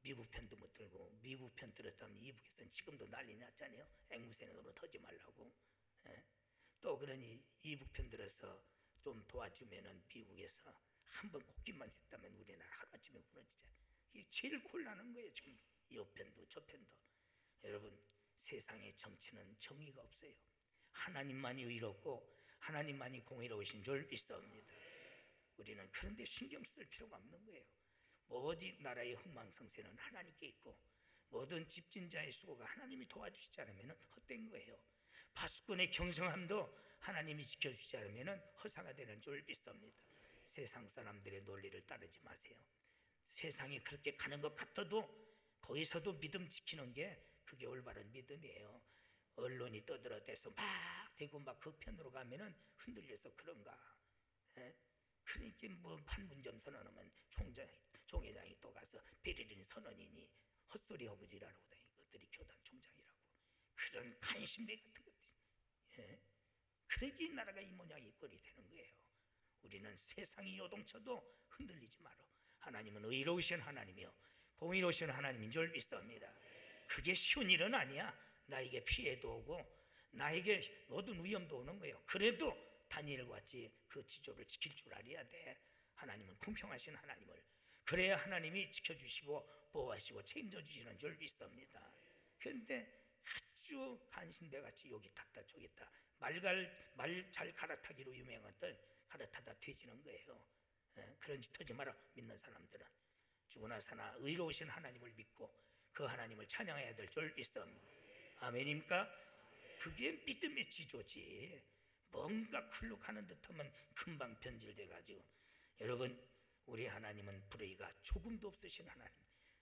Speaker 1: 미국 편도 못 들고, 미국 편 들었다면 이북에서는 지금도 난리 났잖아요. 앵무새 노릇하지 말라고. 예? 또 그러니 이북 편 들어서 좀 도와주면은 미국에서 한번 콧기만 했다면 우리나라 하루아침에 무너지잖아요. 이게 제일 곤란한 거예요. 지금 이 편도 저 편도. 여러분, 세상의 정치는 정의가 없어요. 하나님만이 의롭고 하나님만이 공의로우신 줄 믿습니다. 우리는 그런데 신경 쓸 필요가 없는 거예요. 모든 나라의 흥망성쇠는 하나님께 있고 모든 집진자의 수고가 하나님이 도와주시지 않으면 헛된 거예요. 파수꾼의 경성함도 하나님이 지켜주지 않으면 허사가 되는 줄 믿습니다. 세상 사람들의 논리를 따르지 마세요. 세상이 그렇게 가는 것 같아도 거기서도 믿음 지키는 게 그게 올바른 믿음이에요. 언론이 떠들어대서 막 대고 막 그 편으로 가면은 흔들려서 그런가. 예? 그러니까 뭐 판문점 선언하면 총회장이 또 가서 베를린 선언이니 헛소리 하고 지라고 이것들이 교단 총장이라고. 그런 간신배 같은 것들. 예? 그러기 나라가 이 모양이 꼴이 되는 거예요. 우리는 세상이 요동쳐도 흔들리지 마라. 하나님은 의로우신 하나님이요 공의로우신 하나님인 줄 믿습니다. 그게 쉬운 일은 아니야. 나에게 피해도 오고 나에게 모든 위험도 오는 거예요. 그래도 다니엘과 같이 그 지조를 지킬 줄 알아야 돼. 하나님은 공평하신 하나님을, 그래야 하나님이 지켜주시고 보호하시고 책임져 주시는 줄 믿습니다. 그런데 아주 간신배같이 여기 탔다 저기 탔다 말 잘 갈아타기로 유명한 것들 갈아타다 뒤지는 거예요. 그런 짓 하지 마라. 믿는 사람들은 죽으나 사나 의로우신 하나님을 믿고 그 하나님을 찬양해야 될 줄 믿습니다. 아멘입니까? 그게 믿음의 지조지. 뭔가 클로 가는 듯하면 금방 변질돼가지고. 여러분, 우리 하나님은 불의가 조금도 없으신 하나님,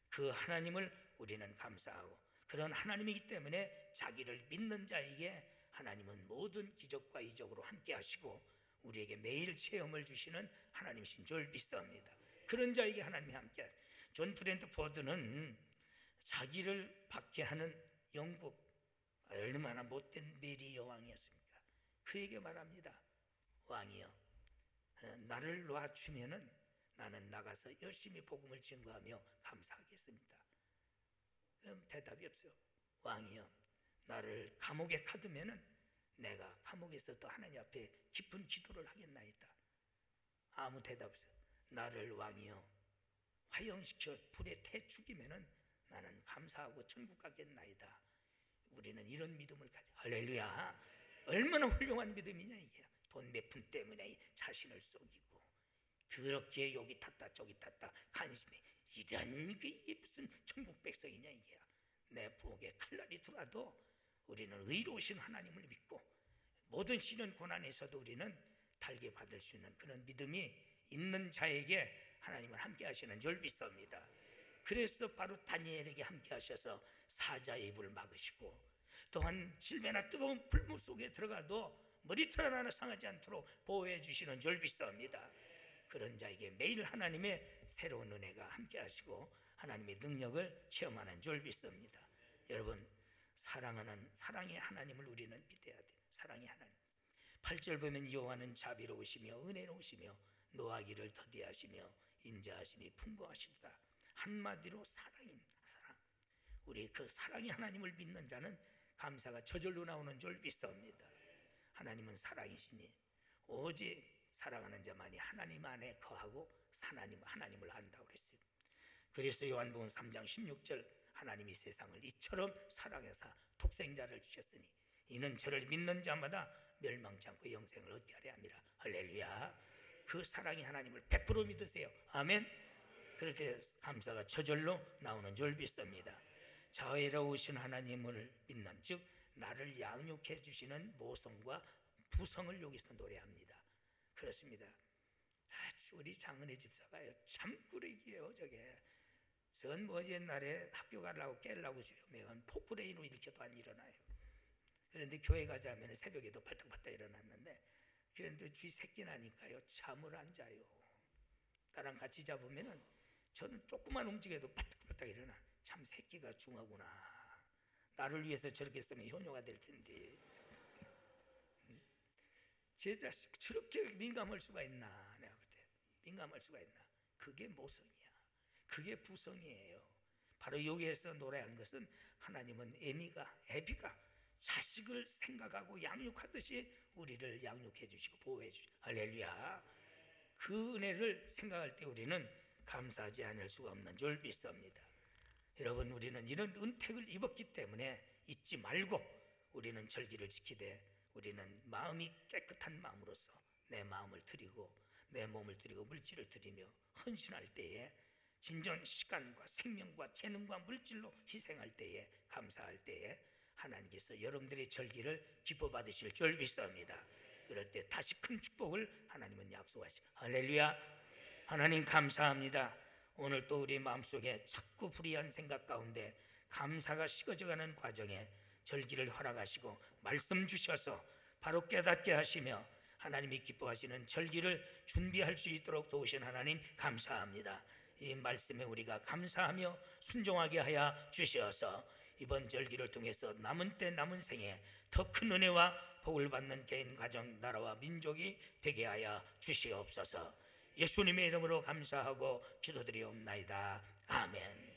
Speaker 1: 그 하나님을 우리는 감사하고 그런 하나님이기 때문에 자기를 믿는 자에게 하나님은 모든 기적과 이적으로 함께 하시고 우리에게 매일 체험을 주시는 하나님이신 줄 믿습니다. 그런 자에게 하나님이 함께 하시고. 존 브랜드포드는 자기를 받게 하는 영국, 얼마나 못된 메리 여왕이었습니까? 그에게 말합니다. 왕이여, 나를 놔주면은 나는 나가서 열심히 복음을 증거하며 감사하겠습니다. 그럼 대답이 없어요. 왕이여, 나를 감옥에 가두면은 내가 감옥에서도 하나님 앞에 깊은 기도를 하겠나이다. 아무 대답 없어요. 나를 왕이여 화형시켜 불에 태 죽이면은 나는 감사하고 천국 가겠나이다. 우리는 이런 믿음을 가져. 할렐루야. 얼마나 훌륭한 믿음이냐 이게. 돈 몇 푼 때문에 자신을 속이고 그렇게 여기 탔다 저기 탔다 간심해. 이런 게 이게 무슨 천국 백성이냐 이게. 내 목에 칼날이 들어와도 우리는 의로우신 하나님을 믿고 모든 시련 고난에서도 우리는 달게 받을 수 있는 그런 믿음이 있는 자에게 하나님은 함께 하시는 줄 믿습니다. 그래서 바로 다니엘에게 함께 하셔서 사자의 입을 막으시고 또한 질매나 뜨거운 불못 속에 들어가도 머리털 하나 상하지 않도록 보호해 주시는 줄 믿습니다. 그런 자에게 매일 하나님의 새로운 은혜가 함께 하시고 하나님의 능력을 체험하는 줄 믿습니다. 여러분, 사랑의 하나님을 우리는 믿어야 돼요. 사랑의 하나님. 8절 보면 여호와는 자비로우시며 은혜로우시며 노하기를 더디하시며 인자하심이 풍부하시다. 한마디로 사랑입니다. 사랑. 우리 그 사랑의 하나님을 믿는 자는 감사가 저절로 나오는 줄 믿습니다. 하나님은 사랑이시니 오직 사랑하는 자만이 하나님 안에 거하고 하나님을 안다고 그랬어요. 그래서 요한복음 3장 16절 하나님이 세상을 이처럼 사랑해서 독생자를 주셨으니 이는 저를 믿는 자마다 멸망치 않고 영생을 얻게 하려 함이라. 할렐루야. 그 사랑이 하나님을 100% 믿으세요. 아멘. 그럴 때 감사가 저절로 나오는 줄 믿습니다. 자애로우신 하나님을 믿는 즉 나를 양육해 주시는 모성과 부성을 여기서 노래합니다. 그렇습니다. 우리 장은혜 집사가요 참 꾸레기예요. 저게 전 뭐 옛날에 학교 가려고 깨려고 주면 포크레인으로 일으켜도 안 일어나요. 그런데 교회 가자면 새벽에도 발딱발딱 일어났는데 그런데 쥐 새끼 나니까요 잠을 안 자요. 나랑 같이 잡으면은 저는 조금만 움직여도 발딱발딱 일어나. 참 새끼가 중하구나. 나를 위해서 저렇게 쓰면 효녀가 될 텐데. 제 자식 저렇게 민감할 수가 있나. 내가 볼 때 민감할 수가 있나. 그게 모성이야. 그게 부성이에요. 바로 여기에서 노래한 것은 하나님은 애비가 자식을 생각하고 양육하듯이 우리를 양육해 주시고 보호해 주시고, 할렐루야. 그 은혜를 생각할 때 우리는 감사하지 않을 수가 없는 줄 믿습니다. 여러분, 우리는 이런 은택을 입었기 때문에 잊지 말고 우리는 절기를 지키되, 우리는 마음이 깨끗한 마음으로서 내 마음을 드리고 내 몸을 드리고 물질을 드리며 헌신할 때에, 진정 시간과 생명과 재능과 물질로 희생할 때에, 감사할 때에 하나님께서 여러분들의 절기를 기뻐 받으실 줄 믿습니다. 그럴 때 다시 큰 축복을 하나님은 약속하시고, 할렐루야. 하나님 감사합니다. 오늘 또 우리 마음속에 자꾸 불의한 생각 가운데 감사가 식어져가는 과정에 절기를 허락하시고 말씀 주셔서 바로 깨닫게 하시며 하나님이 기뻐하시는 절기를 준비할 수 있도록 도우신 하나님 감사합니다. 이 말씀에 우리가 감사하며 순종하게 하여 주시어서 이번 절기를 통해서 남은 때 남은 생에 더 큰 은혜와 복을 받는 개인, 가정, 나라와 민족이 되게 하여 주시옵소서. 예수님의 이름으로 감사하고 기도드리옵나이다. 아멘.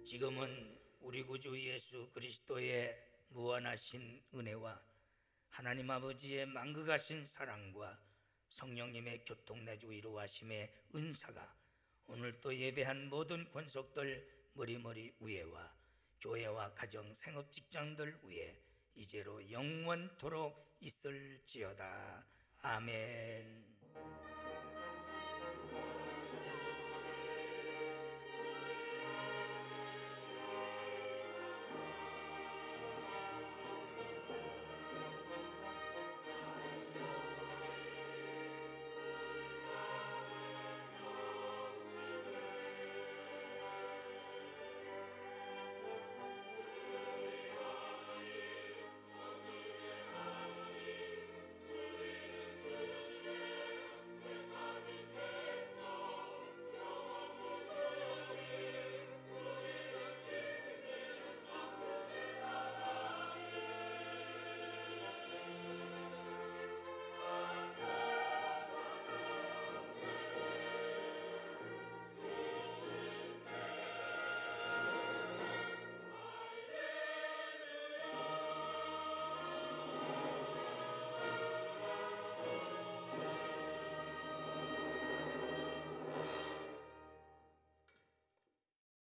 Speaker 1: 지금은 우리 구주 예수 그리스도의 무한하신 은혜와 하나님 아버지의 만극하신 사랑과 성령님의 교통내주 이루하심의 은사가 오늘 또 예배한 모든 권속들 머리머리 위에와 교회와 가정, 생업, 직장들 위에 이제로 영원토록 있을지어다. 아멘.